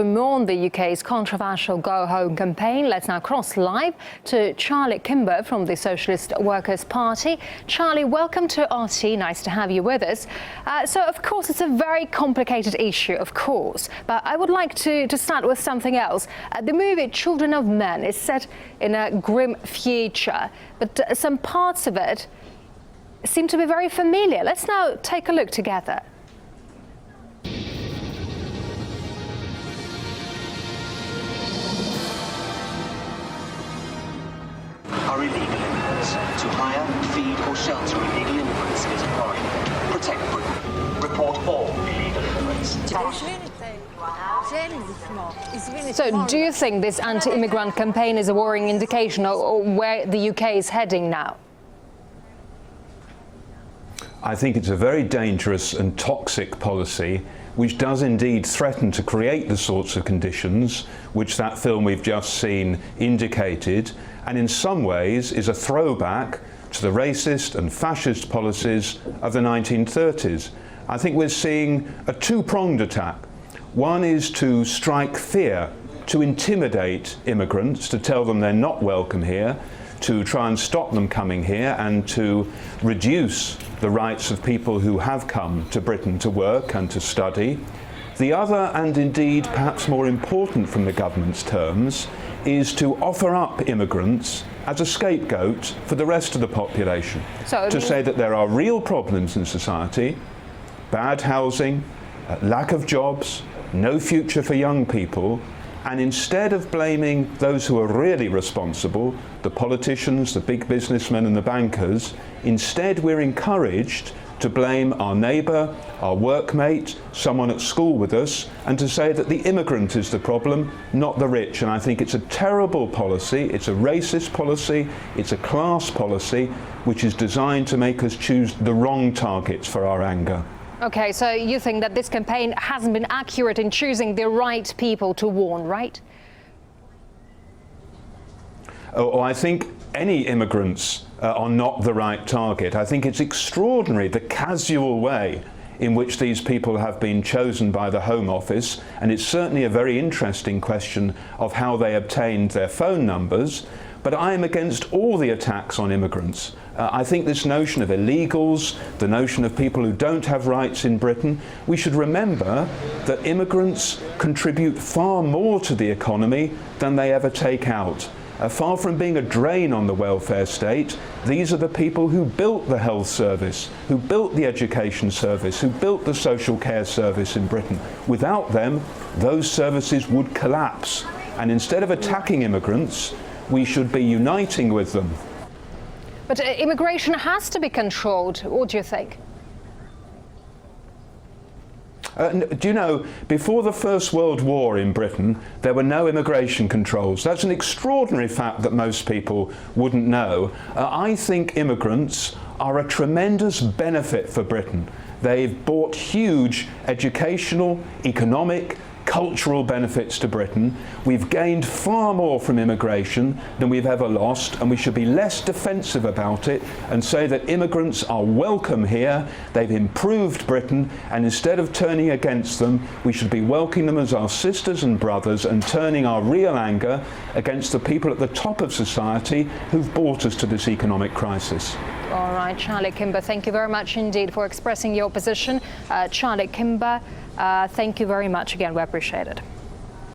for more on the UK's controversial Go Home campaign, let's now cross live to Charlie Kimber from the Socialist Workers' Party. Charlie, welcome to RT. Nice to have you with us. So, of course, it's a very complicated issue, of course, but I would like to start with something else. The movie Children of Men is set in a grim future, but some parts of it seem to be very familiar. Let's now take a look together. Are illegal immigrants. To hire, feed or shelter illegal immigrants is a crime. Protect Britain. Report all illegal immigrants. So do you think this anti-immigrant campaign is a worrying indication of where the UK is heading now? I think it's a very dangerous and toxic policy which does indeed threaten to create the sorts of conditions which that film we've just seen indicated, and in some ways is a throwback to the racist and fascist policies of the 1930s. I think we're seeing a two-pronged attack. One is to strike fear, to intimidate immigrants, to tell them they're not welcome here, to try and stop them coming here and to reduce the rights of people who have come to Britain to work and to study. The other, and indeed perhaps more important from the government's terms, is to offer up immigrants as a scapegoat for the rest of the population. To say that there are real problems in society, bad housing, lack of jobs, no future for young people, and instead of blaming those who are really responsible, the politicians, the big businessmen and the bankers, instead we're encouraged to blame our neighbour, our workmate, someone at school with us, and to say that the immigrant is the problem, not the rich. And I think it's a terrible policy, it's a racist policy, it's a class policy, which is designed to make us choose the wrong targets for our anger. Okay, so you think that this campaign hasn't been accurate in choosing the right people to warn, right? Oh, I think any immigrants are not the right target. I think it's extraordinary the casual way in which these people have been chosen by the Home Office, and it's certainly a very interesting question of how they obtained their phone numbers. But I am against all the attacks on immigrants. I think this notion of illegals, the notion of people who don't have rights in Britain, we should remember that immigrants contribute far more to the economy than they ever take out. Far from being a drain on the welfare state, these are the people who built the health service, who built the education service, who built the social care service in Britain. Without them, those services would collapse. And instead of attacking immigrants, we should be uniting with them. But immigration has to be controlled. What do you think? Do you know, before the First World War in Britain, there were no immigration controls. That's an extraordinary fact that most people wouldn't know. I think immigrants are a tremendous benefit for Britain. They've brought huge educational, economic, cultural benefits to Britain. We've gained far more from immigration than we've ever lost, and we should be less defensive about it and say that immigrants are welcome here, they've improved Britain, and instead of turning against them, we should be welcoming them as our sisters and brothers and turning our real anger against the people at the top of society who've brought us to this economic crisis. All right, Charlie Kimber, thank you very much indeed for expressing your position. Charlie Kimber, thank you very much again. We appreciate it.